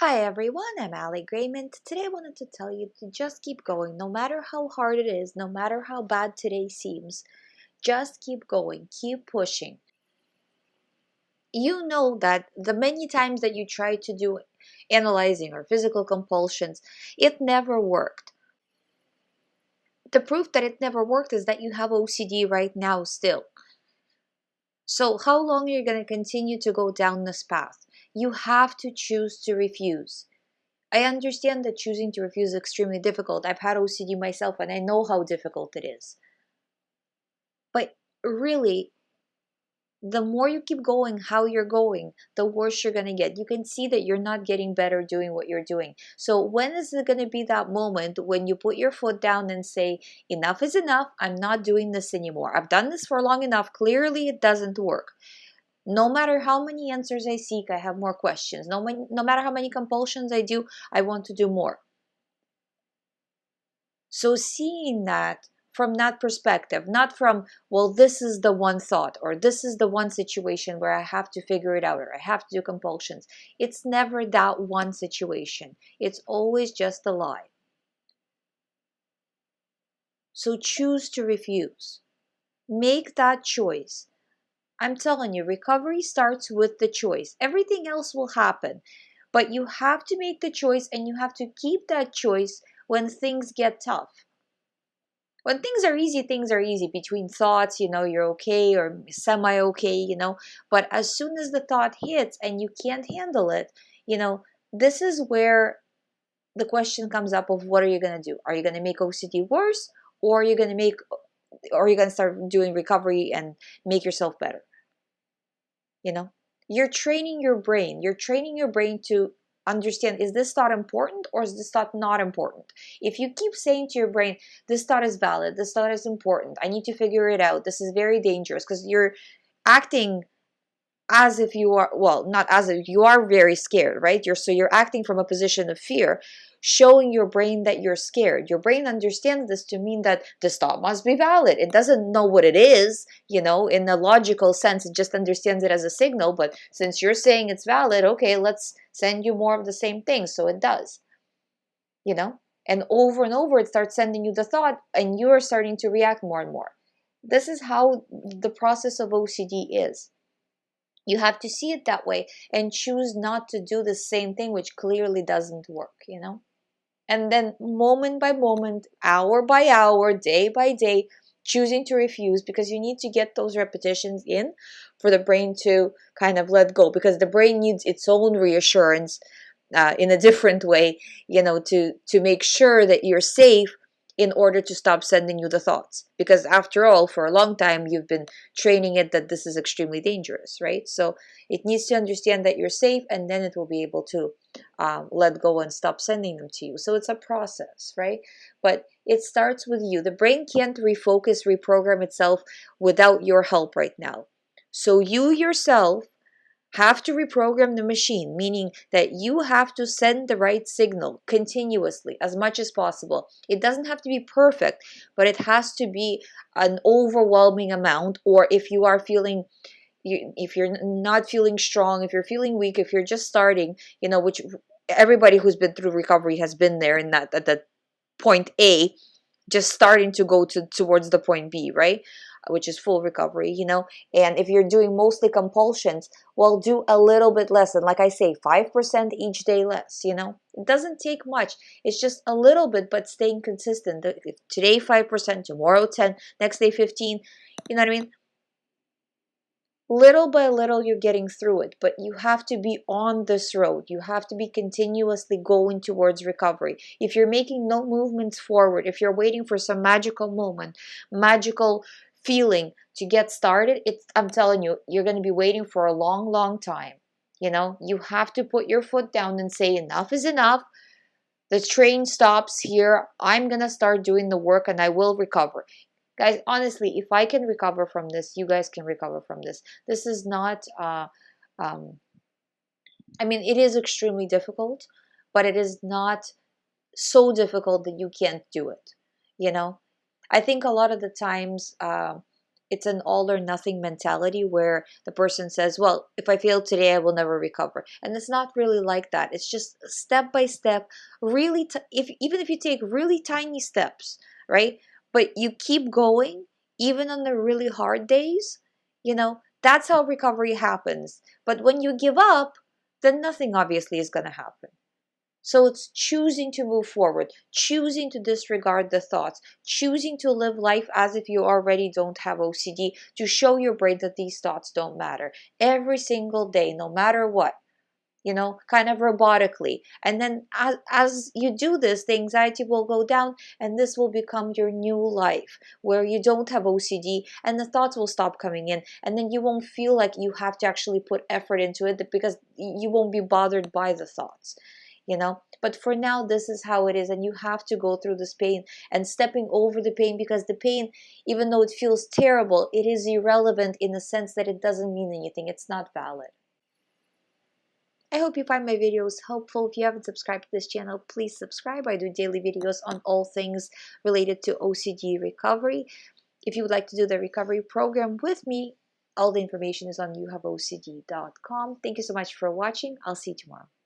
Hi everyone, I'm GREYMOND. Today I wanted to tell you to just keep going. No matter how hard it is, no matter how bad today seems, just keep going, keep pushing. You know that the many times that you try to do analyzing or physical compulsions, it never worked. The proof that it never worked is that you have OCD right now still. So how long are you going to continue to go down this path? You have to choose to refuse. I understand that choosing to refuse is extremely difficult. I've had OCD myself and I know how difficult it is. But really, the more you keep going how you're going, the worse you're going to get. You can see that you're not getting better doing what you're doing. So when is it going to be that moment when you put your foot down and say, enough is enough, I'm not doing this anymore. I've done this for long enough. Clearly it doesn't work. No matter how many answers I seek, I have more questions. No matter how many compulsions I do, I want to do more. So seeing that from that perspective, not from, well, this is the one thought or this is the one situation where I have to figure it out or I have to do compulsions. It's never that one situation. It's always just a lie. So choose to refuse. Make that choice. I'm telling you, recovery starts with the choice. Everything else will happen. But you have to make the choice and you have to keep that choice when things get tough. When things are easy between thoughts, you're okay or semi-okay, but as soon as the thought hits and you can't handle it, this is where the question comes up of what are you going to do? Are you going to make OCD worse, or are you going to start doing recovery and make yourself better? You're training your brain. You're training your brain to understand, is this thought important or is this thought not important? If you keep saying to your brain, this thought is valid, this thought is important, I need to figure it out, this is very dangerous, because you're acting as if you are, well, not as if you are very scared, right? You're acting from a position of fear, showing your brain that you're scared. Your brain understands this to mean that this thought must be valid. It doesn't know what it is, in a logical sense. It just understands it as a signal. But since you're saying it's valid, okay, let's send you more of the same thing. So it does, and over it starts sending you the thought, and you're starting to react more and more. This is how the process of OCD is. You have to see it that way and choose not to do the same thing, which clearly doesn't work, And then moment by moment, hour by hour, day by day, choosing to refuse, because you need to get those repetitions in for the brain to kind of let go, because the brain needs its own reassurance in a different way, to make sure that you're safe in order to stop sending you the thoughts. Because after all, for a long time, you've been training it that this is extremely dangerous, right? So it needs to understand that you're safe, and then it will be able to let go and stop sending them to you. So it's a process, right? But it starts with you. The brain can't refocus, reprogram itself without your help right now. So you yourself have to reprogram the machine, meaning that you have to send the right signal continuously as much as possible. It doesn't have to be perfect, but it has to be an overwhelming amount. Or if you are feeling, if you're not feeling strong, if you're feeling weak, if you're just starting, which everybody who's been through recovery has been there in that, at that point A, just starting to go towards the point B, right? Which is full recovery, And if you're doing mostly compulsions, well, do a little bit less. And like I say, 5% each day less, It doesn't take much. It's just a little bit, but staying consistent. Today, 5%, tomorrow, 10, next day, 15, you know what I mean? Little by little, you're getting through it, but you have to be on this road. You have to be continuously going towards recovery. If you're making no movements forward, if you're waiting for some magical moment, magical feeling to get started, I'm telling you, you're going to be waiting for a long, long time. You have to put your foot down and say, enough is enough. The train stops here. I'm going to start doing the work and I will recover. Guys, honestly, if I can recover from this, you guys can recover from this. This is not, it is extremely difficult, but it is not so difficult that you can't do it. I think a lot of the times it's an all or nothing mentality where the person says, well, if I fail today, I will never recover. And it's not really like that. It's just step by step, really, even if you take really tiny steps, right? But you keep going, even on the really hard days, that's how recovery happens. But when you give up, then nothing obviously is going to happen. So it's choosing to move forward, choosing to disregard the thoughts, choosing to live life as if you already don't have OCD, to show your brain that these thoughts don't matter every single day, no matter what, kind of robotically. And then as you do this, the anxiety will go down, and this will become your new life where you don't have OCD, and the thoughts will stop coming in. And then you won't feel like you have to actually put effort into it because you won't be bothered by the thoughts. But for now, this is how it is, and you have to go through this pain and stepping over the pain, because the pain, even though it feels terrible, it is irrelevant in the sense that it doesn't mean anything. It's not valid. I hope you find my videos helpful. If you haven't subscribed to this channel, please subscribe. I do daily videos on all things related to OCD recovery. If you would like to do the recovery program with me, all the information is on youhaveocd.com. Thank you so much for watching. I'll see you tomorrow.